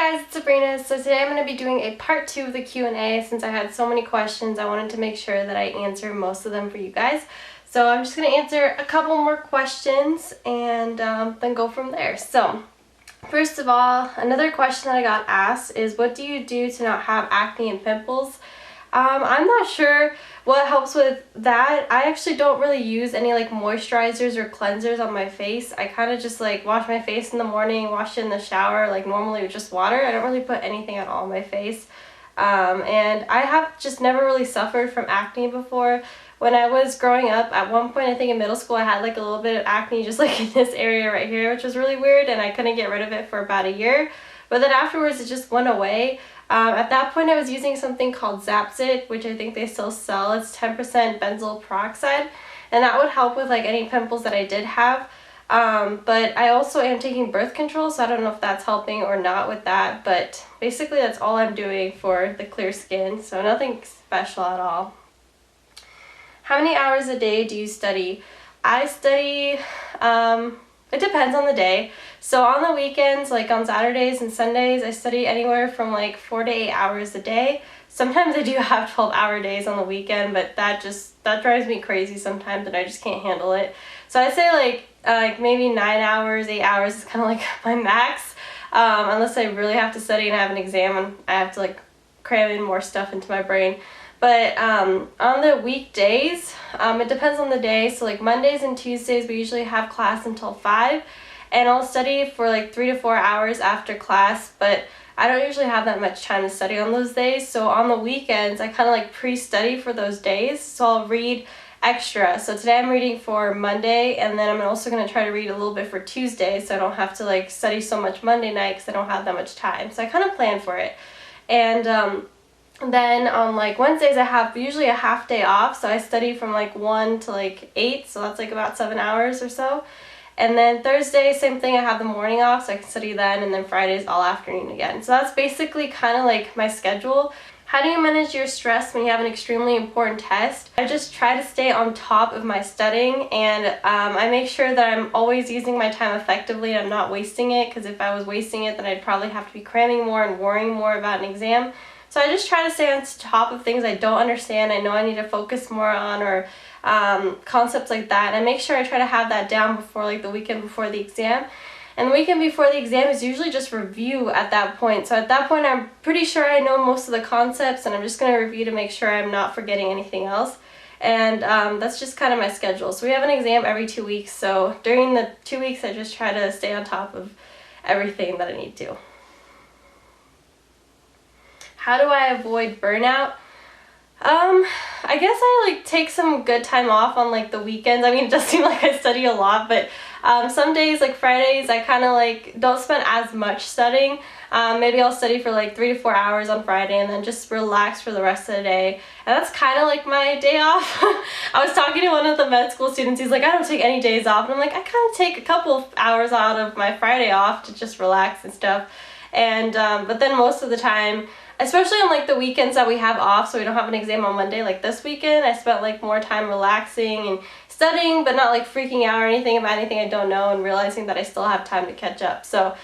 Hey guys, it's Sabrina. So today I'm going to be doing a part 2 of the Q&A. Since I had so many questions, I wanted to make sure that I answer most of them for you guys. So I'm just going to answer a couple more questions and then go from there. So first of all, another question that I got asked is, what do you do to not have acne and pimples? I'm not sure what helps with that. I actually don't really use any like moisturizers or cleansers on my face. I kind of just like wash my face in the morning, wash it in the shower, like normally with just water. I don't really put anything at all on my face. And I have just never really suffered from acne before. When I was growing up, at one point I think in middle school I had like a little bit of acne just like in this area right here, which was really weird, and I couldn't get rid of it for about a year. But then afterwards it just went away. At that point I was using something called SabsBeauty, which I think they still sell. It's 10% benzoyl peroxide, and that would help with like any pimples that I did have. But I also am taking birth control, so I don't know if that's helping or not with that, but basically that's all I'm doing for the clear skin, so nothing special at all. How many hours a day do you study? I study, it depends on the day. So on the weekends, like on Saturdays and Sundays, I study anywhere from like 4 to 8 hours a day. Sometimes I do have 12-hour days on the weekend, but that drives me crazy sometimes and I just can't handle it. So I say like maybe 9 hours, 8 hours is kind of like my max, unless I really have to study and I have an exam and I have to like cram in more stuff into my brain. But on the weekdays, it depends on the day. So like Mondays and Tuesdays, we usually have class until 5, and I'll study for like 3 to 4 hours after class, but I don't usually have that much time to study on those days. So on the weekends, I kind of like pre-study for those days. So I'll read extra. So today I'm reading for Monday, and then I'm also going to try to read a little bit for Tuesday, so I don't have to like study so much Monday night because I don't have that much time. So I kind of plan for it. And then on like Wednesdays I have usually a half day off, so I study from like 1 to like 8, so that's like about 7 hours or so. And then Thursday, same thing, I have the morning off, so I can study then, and then Fridays all afternoon again. So that's basically kind of like my schedule. How do you manage your stress when you have an extremely important test? I just try to stay on top of my studying, and I make sure that I'm always using my time effectively and I'm not wasting it, because if I was wasting it then I'd probably have to be cramming more and worrying more about an exam. So I just try to stay on top of things I don't understand, I know I need to focus more on, or concepts like that. And I make sure I try to have that down before like the weekend before the exam. And the weekend before the exam is usually just review at that point. So at that point I'm pretty sure I know most of the concepts, and I'm just going to review to make sure I'm not forgetting anything else. And that's just kind of my schedule. So we have an exam every 2 weeks, so during the 2 weeks I just try to stay on top of everything that I need to. How do I avoid burnout? I guess I like take some good time off on like the weekends. I mean, it does seem like I study a lot, but some days like Fridays I kind of like don't spend as much studying. Maybe I'll study for like 3 to 4 hours on Friday and then just relax for the rest of the day. And that's kind of like my day off. I was talking to one of the med school students, he's like, I don't take any days off. And I'm like, I kind of take a couple of hours out of my Friday off to just relax and stuff. And but then most of the time, especially on like the weekends that we have off, so we don't have an exam on Monday, like this weekend, I spent like more time relaxing and studying, but not like freaking out or anything about anything I don't know, and realizing that I still have time to catch up. So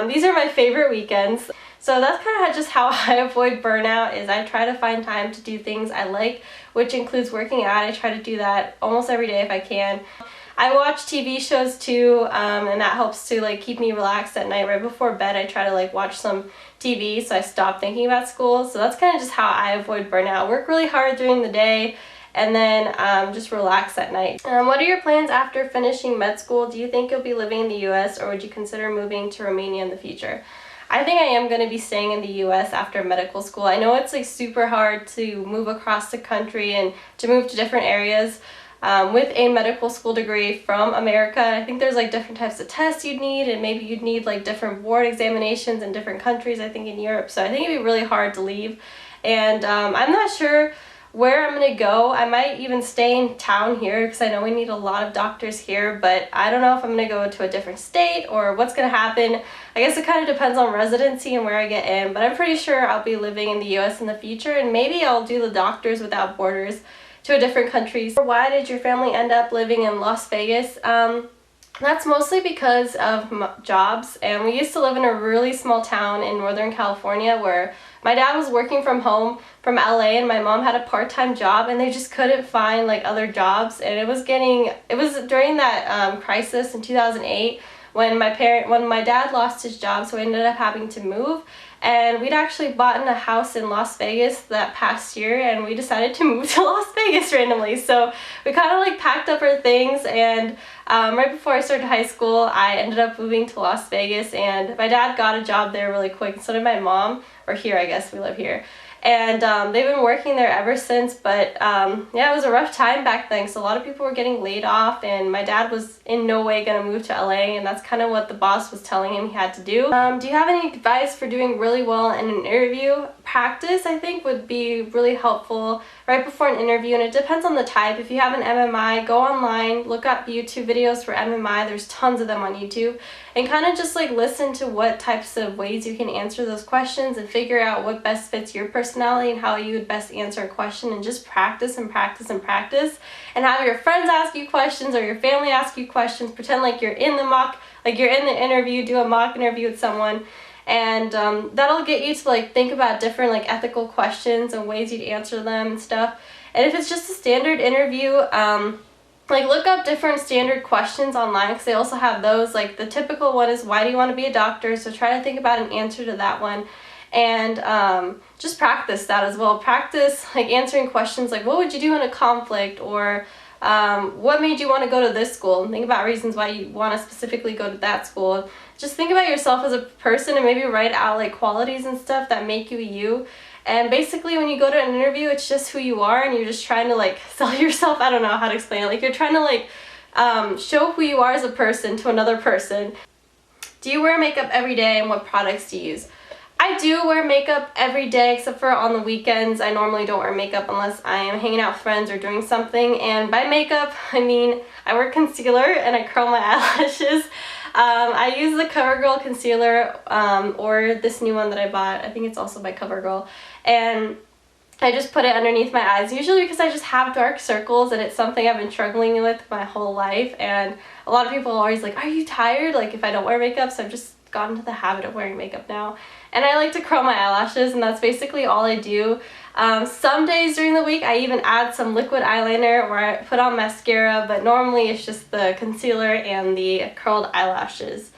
these are my favorite weekends. So that's kind of just how I avoid burnout, is I try to find time to do things I like, which includes working out. I try to do that almost every day if I can. I watch TV shows too, and that helps to like keep me relaxed at night. Right before bed I try to like watch some TV so I stop thinking about school. So that's kind of just how I avoid burnout. Work really hard during the day and then just relax at night. What are your plans after finishing med school? Do you think you'll be living in the US, or would you consider moving to Romania in the future? I think I am going to be staying in the US after medical school. I know it's like super hard to move across the country and to move to different areas. With a medical school degree from America. I think there's like different types of tests you'd need, and maybe you'd need like different board examinations in different countries, I think in Europe. So I think it'd be really hard to leave. And I'm not sure where I'm going to go. I might even stay in town here because I know we need a lot of doctors here, but I don't know if I'm going to go to a different state or what's going to happen. I guess it kind of depends on residency and where I get in, but I'm pretty sure I'll be living in the US in the future, and maybe I'll do the Doctors Without Borders to a different country. Why did your family end up living in Las Vegas? That's mostly because of jobs, and we used to live in a really small town in Northern California where my dad was working from home from LA and my mom had a part-time job, and they just couldn't find like other jobs. And it was during that crisis in 2008 when my dad lost his job, so we ended up having to move. And we'd actually bought in a house in Las Vegas that past year, and we decided to move to Las Vegas randomly. So we kind of like packed up our things, and right before I started high school, I ended up moving to Las Vegas, and my dad got a job there really quick, and so did my mom, or here, I guess we live here. And they've been working there ever since, but yeah, it was a rough time back then, so a lot of people were getting laid off, and my dad was in no way going to move to LA, and that's kind of what the boss was telling him he had to do. Do you have any advice for doing really well in an interview? Practice, I think, would be really helpful right before an interview, and it depends on the type. If you have an MMI, go online, look up YouTube videos for MMI, there's tons of them on YouTube, and kind of just like listen to what types of ways you can answer those questions and figure out what best fits your personality and how you would best answer a question, and just practice and practice and practice, and have your friends ask you questions or your family ask you questions. Pretend like you're in the interview, do a mock interview with someone, and that'll get you to like think about different like ethical questions and ways you'd answer them and stuff. And if it's just a standard interview, like look up different standard questions online, because they also have those. Like the typical one is, why do you want to be a doctor? So try to think about an answer to that one, and just practice that as well. Practice like answering questions like, what would you do in a conflict, or what made you want to go to this school? Think about reasons why you want to specifically go to that school. Just think about yourself as a person, and maybe write out like qualities and stuff that make you you. And basically when you go to an interview, it's just who you are, and you're just trying to like sell yourself. I don't know how to explain it. Like you're trying to like show who you are as a person to another person. Do you wear makeup every day, and what products do you use? I do wear makeup every day, except for on the weekends. I normally don't wear makeup unless I am hanging out with friends or doing something. And by makeup, I mean I wear concealer and I curl my eyelashes. I use the CoverGirl concealer, or this new one that I bought. I think it's also by CoverGirl. And I just put it underneath my eyes, usually because I just have dark circles, and it's something I've been struggling with my whole life. And a lot of people are always like, are you tired? Like if I don't wear makeup, so I've just gotten into the habit of wearing makeup now. And I like to curl my eyelashes, and that's basically all I do. Some days during the week I even add some liquid eyeliner, or I put on mascara, but normally it's just the concealer and the curled eyelashes.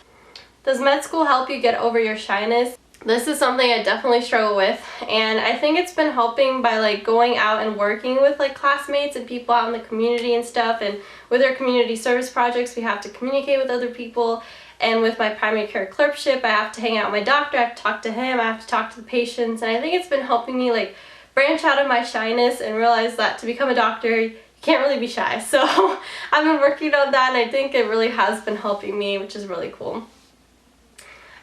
Does med school help you get over your shyness? This is something I definitely struggle with, and I think it's been helping by like going out and working with like classmates and people out in the community and stuff. And with our community service projects, we have to communicate with other people. And with my primary care clerkship, I have to hang out with my doctor, I have to talk to him, I have to talk to the patients, and I think it's been helping me like branch out of my shyness and realize that to become a doctor, you can't really be shy. So I've been working on that, and I think it really has been helping me, which is really cool.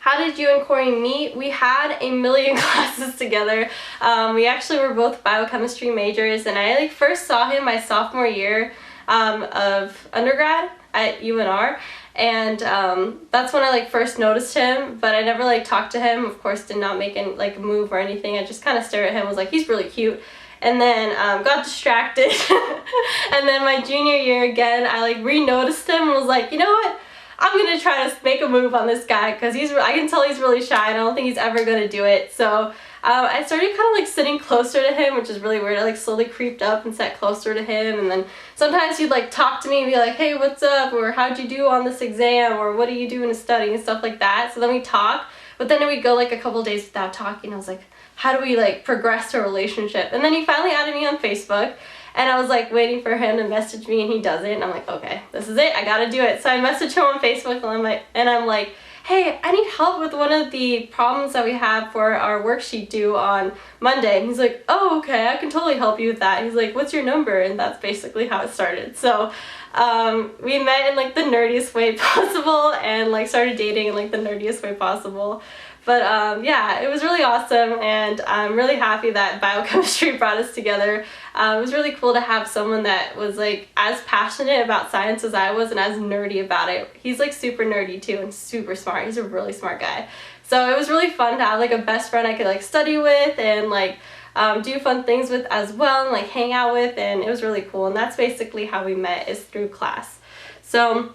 How did you and Corey meet? We had a million classes together. We actually were both biochemistry majors, and I like first saw him my sophomore year of undergrad at UNR. And that's when I like first noticed him, but I never like talked to him. Of course, did not make any like move or anything. I just kind of stared at him, was like, he's really cute, and then got distracted. And then my junior year again, I like re-noticed him and was like, you know what, I'm gonna try to make a move on this guy, because I can tell he's really shy and I don't think he's ever gonna do it. So I started kind of like sitting closer to him, which is really weird. I like slowly creeped up and sat closer to him, and then sometimes he'd like talk to me and be like, hey, what's up, or how'd you do on this exam, or what do you do in studying, and stuff like that. So then we talk, but then we'd go like a couple days without talking. I was like, how do we like progress to a relationship? And then he finally added me on Facebook, and I was like waiting for him to message me, and he doesn't, and I'm like, okay, this is it, I gotta do it. So I messaged him on Facebook, and I'm like, hey, I need help with one of the problems that we have for our worksheet due on Monday. And he's like, oh, okay, I can totally help you with that. He's like, what's your number? And that's basically how it started. So we met in like the nerdiest way possible, and like started dating in like the nerdiest way possible. But yeah, it was really awesome, and I'm really happy that biochemistry brought us together. It was really cool to have someone that was like as passionate about science as I was, and as nerdy about it. He's like super nerdy too, and super smart. He's a really smart guy. So it was really fun to have like a best friend I could like study with and like do fun things with as well, and like hang out with, and it was really cool. And that's basically how we met, is through class. So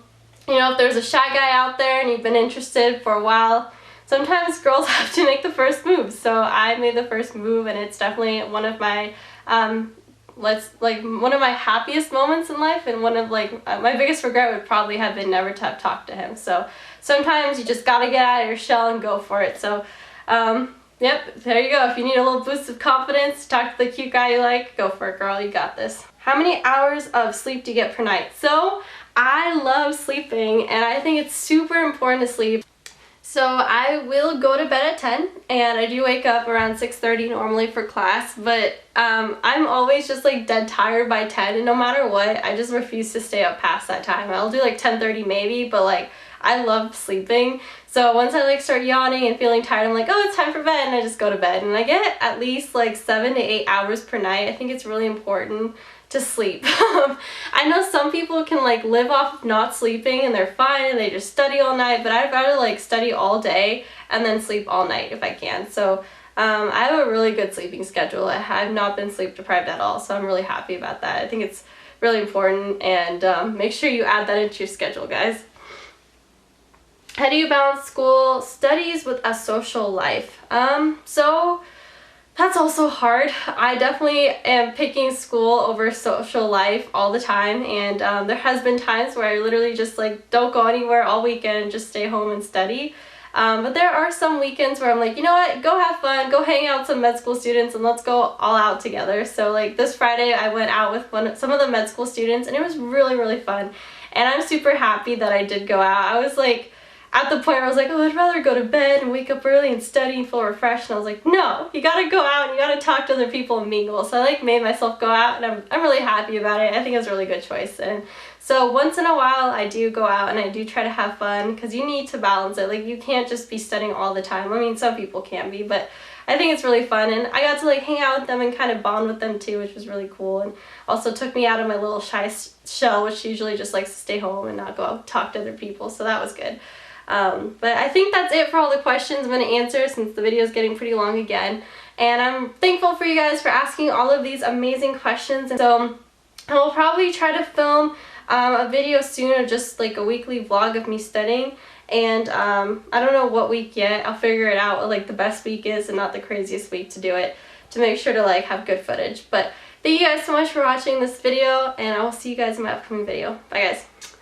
you know, if there's a shy guy out there and you've been interested for a while, sometimes girls have to make the first move. So I made the first move, and it's definitely one of my one of my happiest moments in life, and one of my biggest regret would probably have been never to have talked to him. So sometimes you just gotta get out of your shell and go for it. So yep, there you go. If you need a little boost of confidence, talk to the cute guy you like, go for it, girl, you got this. How many hours of sleep do you get per night? So I love sleeping, and I think it's super important to sleep. So I will go to bed at 10, and I do wake up around 6:30 normally for class, but I'm always just like dead tired by 10, and no matter what, I just refuse to stay up past that time. I'll do like 10:30 maybe, but like I love sleeping. So once I like start yawning and feeling tired, I'm like, oh, it's time for bed, and I just go to bed. And I get at least like 7 to 8 hours per night. I think it's really important to sleep. I know some people can like live off of not sleeping and they're fine and they just study all night, but I'd rather like study all day and then sleep all night if I can. So I have a really good sleeping schedule. I've not been sleep deprived at all, so I'm really happy about that. I think it's really important, and make sure you add that into your schedule, guys. How do you balance school studies with a social life? So that's also hard. I definitely am picking school over social life all the time, and there has been times where I literally just like don't go anywhere all weekend and just stay home and study. But there are some weekends where I'm like, you know what, go have fun, go hang out with some med school students, and let's go all out together. So like this Friday I went out with some of the med school students, and it was really, really fun. And I'm super happy that I did go out. I was like, at the point where I was like, oh, I'd rather go to bed and wake up early and study and feel refreshed. And I was like, no, you gotta go out and you gotta talk to other people and mingle. So I like made myself go out, and I'm really happy about it. I think it was a really good choice. And so once in a while I do go out and I do try to have fun, because you need to balance it. Like you can't just be studying all the time. I mean, some people can be, but I think it's really fun, and I got to like hang out with them and kind of bond with them too, which was really cool, and also took me out of my little shy shell, which usually just likes to stay home and not go out and talk to other people. So that was good. But I think that's it for all the questions I'm going to answer, since the video is getting pretty long again. And I'm thankful for you guys for asking all of these amazing questions. And so I will probably try to film a video soon of just like a weekly vlog of me studying. And I don't know what week yet. I'll figure it out what like the best week is and not the craziest week to do it, to make sure to like have good footage. But thank you guys so much for watching this video, and I will see you guys in my upcoming video. Bye guys.